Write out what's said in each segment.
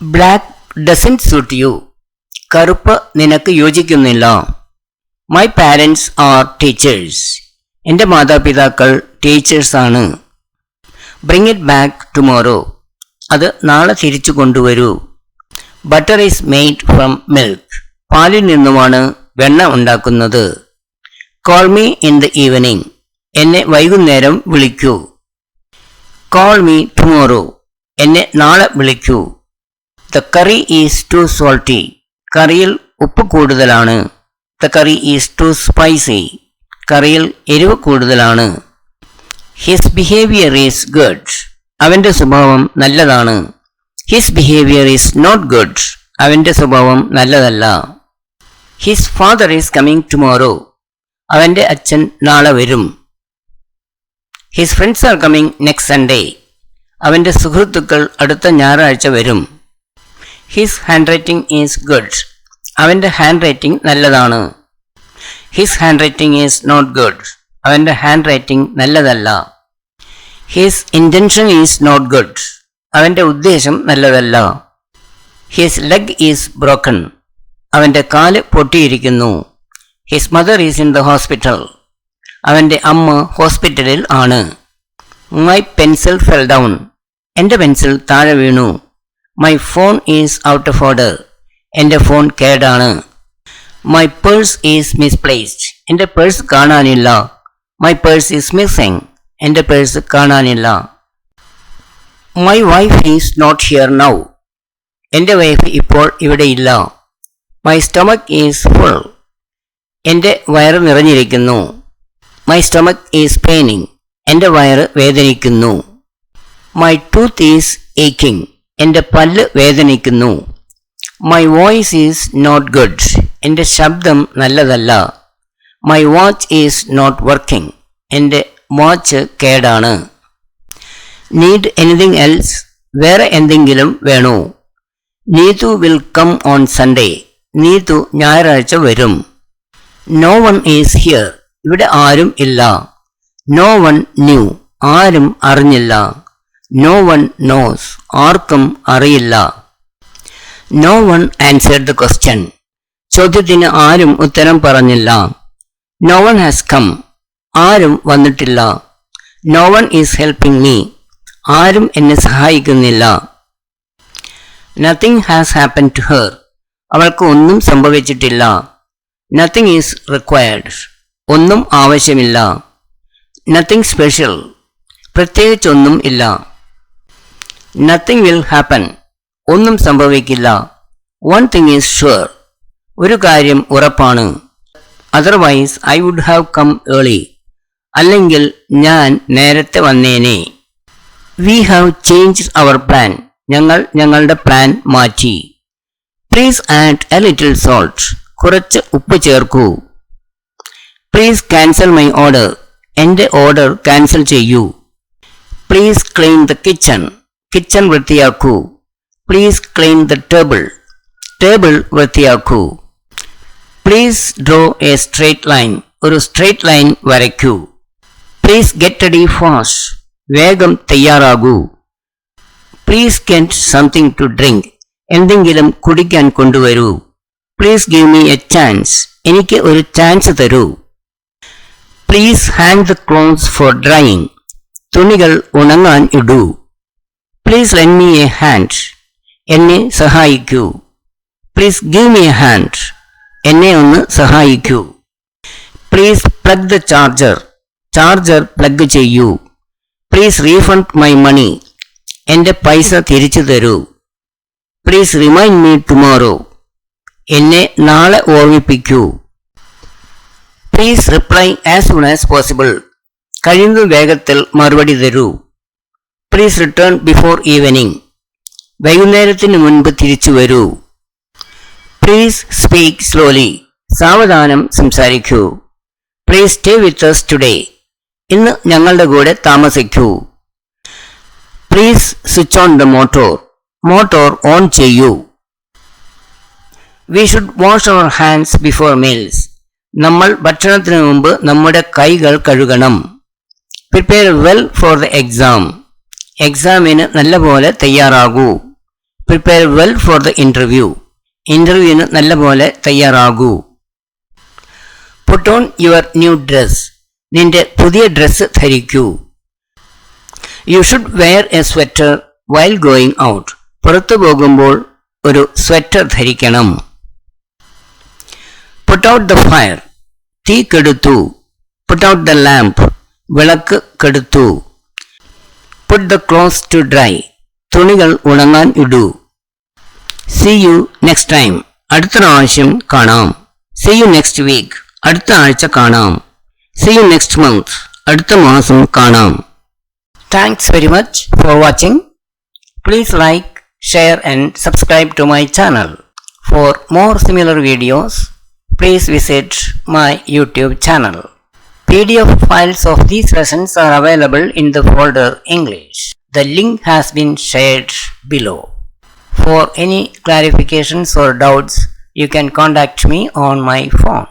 Black doesn't suit you. കറുപ്പ് നിനക്ക് യോജിക്കുന്നില്ല. My parents are teachers. എൻ്റെ മാതാപിതാക്കൾ ടീച്ചേഴ്സ് ആണ്. Bring it back tomorrow. അത് നാളെ തിരിച്ചു കൊണ്ടുവരൂ. Butter is made from milk. പാലിൽ നിന്നുമാണ് വെണ്ണ ഉണ്ടാക്കുന്നത്. Call me in the evening. എന്നെ വൈകുന്നേരം വിളിക്കൂ. Call me tomorrow. എന്നെ നാളെ വിളിക്കൂ. The curry is too salty. കറിയിൽ ഉപ്പ് കൂടുതലാണ്. The curry is too spicy. കറിയിൽ എരിവ് കൂടുതലാണ്. His behavior is good. അവന്റെ സ്വഭാവം നല്ലതാണ്. His behavior is not good. അവന്റെ സ്വഭാവം നല്ലതല്ല. His father is coming tomorrow. അവന്റെ അച്ഛൻ നാളെ വരും. His friends are coming next Sunday. അവന്റെ സുഹൃത്തുക്കൾ അടുത്ത ഞായറാഴ്ച വരും. His handwriting is good. അവന്റെ ഹാൻഡ് റൈറ്റിംഗ് നല്ലതാണ്. His handwriting is not good. അവന്റെ ഹാൻഡ് റൈറ്റിംഗ് നല്ലതല്ല. His intention is not good. അവന്റെ ഉദ്ദേശം നല്ലതല്ല. His leg is broken. അവന്റെ കാല് പൊട്ടിയിരിക്കുന്നു. His mother is in the hospital. അവന്റെ അമ്മ ഹോസ്പിറ്റലിൽ ആണ്. My pencil fell down. എൻ്റെ പെൻസിൽ താഴെ വീണു. My phone is out of order. എൻ്റെ ഫോൺ കേടാണ്. My purse is misplaced. എൻ്റെ പേഴ്സ് കാണാനില്ല. My purse is missing. എൻ്റെ പേഴ്സ് കാണാനില്ല. My wife is not here now. എൻ്റെ വൈഫ് ഇപ്പോൾ ഇവിടെയില്ല. My stomach is full. എൻ്റെ വയറ് നിറഞ്ഞിരിക്കുന്നു. My stomach is paining. എൻ്റെ വയറ് വേദനിക്കുന്നു. My tooth is aching. എൻ്റെ പല്ല് വേദനിക്കുന്നു. My voice is not good. എൻ്റെ ശബ്ദം നല്ലതല്ല. My watch is not working. എൻ്റെ വാച്ച് കേടാണ്. Need anything else? വേറെ എന്തെങ്കിലും വേണോ? Neethu will come on Sunday. Neethu ഞായറാഴ്ച വരും. No one is here. ഇവിടെ ആരും ഇല്ല. No one knew. ആരും അറിഞ്ഞില്ല. No one knows. ആർക്കും അറിയില്ല. No one answered the question. ചോദ്യത്തിന് ആരും ഉത്തരം പറഞ്ഞില്ല. No one has come. ആരും വന്നിട്ടില്ല. No one is helping me. ആരും എന്നെ സഹായിക്കുന്നില്ല. Nothing has happened to her. അവൾക്ക് ഒന്നും സംഭവിച്ചിട്ടില്ല. Nothing is required. ഒന്നും ആവശ്യമില്ല. Nothing special. പ്രത്യേകിച്ചൊന്നും ഇല്ല. Nothing will happen. ഒന്നും സംഭവിക്കില്ല. One thing is sure. ഒരു കാര്യം ഉറപ്പാണ്. Otherwise I would have come early. അല്ലെങ്കിൽ ഞാൻ നേരത്തെ വന്നേനെ. We have changed our plan. ഞങ്ങൾ ഞങ്ങളുടെ പ്ലാൻ മാറ്റി. Please add a little salt. കുറച്ച് ഉപ്പ് ചേർക്കൂ. Please cancel my order. എൻ്റെ ഓർഡർ ക്യാൻസൽ ചെയ്യൂ. Please clean the kitchen. Kitchen വൃത്തിയാക്കൂ. Please clean the table. Table വൃത്തിയാക്കൂ. Please draw a straight line. ഒരു സ്ട്രെയിറ്റ് ലൈൻ വരയ്ക്കൂ. Please get ready fast. വേഗം തയ്യാറാകൂ. Please get something to drink. എന്തെങ്കിലും കുടിക്കാൻ കൊണ്ടുവരൂ. Please give me a chance. എനിക്ക് ഒരു ചാൻസ് തരൂ. Please hang the clothes for drying. തുണികൾ ഉണങ്ങാൻ ഇടൂ. Please lend me a hand. എന്നെ സഹായിക്കൂ. Please give me a hand. എന്നെ ഒന്ന് സഹായിക്കൂ. Please plug the charger. Charger plug ചെയ്യൂ. Please refund my money. എൻ്റെ പൈസ തിരിച്ചു തരൂ. Please remind me tomorrow. എന്നെ നാളെ ഓർമ്മിപ്പിക്കൂ. Please reply as soon as possible. കഴിയുന്ന വേഗത്തിൽ മറുപടി തരൂ. Please return before evening. വൈകുന്നേരത്തിന് മുൻപ് തിരിച്ചു വരൂ. Please speak slowly. സാവധാനം സംസാരിക്കൂ. Please stay with us today. ഇന്ന് ഞങ്ങളുടെ കൂടെ താമസിക്കൂ. Please switch on the motor. Motor on ചെയ്യൂ. We should wash our hands before meals. നമ്മൾ ഭക്ഷണത്തിന് മുമ്പ് നമ്മുടെ കൈകൾ കഴുകണം. Prepare well for the exam. എക്സാമിന് നല്ലപോലെ തയ്യാറാകൂ. Prepare well for the interview. ഇന്റർവ്യൂവിന് നല്ലപോലെ തയ്യാറാകൂ. Put on your new dress. നിന്റെ പുതിയ dress ധരിക്കൂ. You should wear a sweater while going out. പുറത്തു പോകുമ്പോൾ ഒരു സ്വെറ്റർ ധരിക്കണം. Put out the fire. തീ കെടുത്തു. Put out the lamp. വിളക്ക് കെടുത്തു. Put the clothes to dry. തുണികൾ ഉണങ്ങാൻ ഇടൂ. See you next time. അടുത്ത പ്രാവശ്യം കാണാം. See you next week. അടുത്ത ആഴ്ച കാണാം. See you next month. അടുത്ത മാസം കാണാം. Thanks very much for watching. Please like, share and subscribe to my channel. For more similar videos, please visit my YouTube channel. PDF files of these lessons are available in the folder English. The link has been shared below. For any clarifications or doubts, you can contact me on my phone.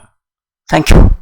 Thank you.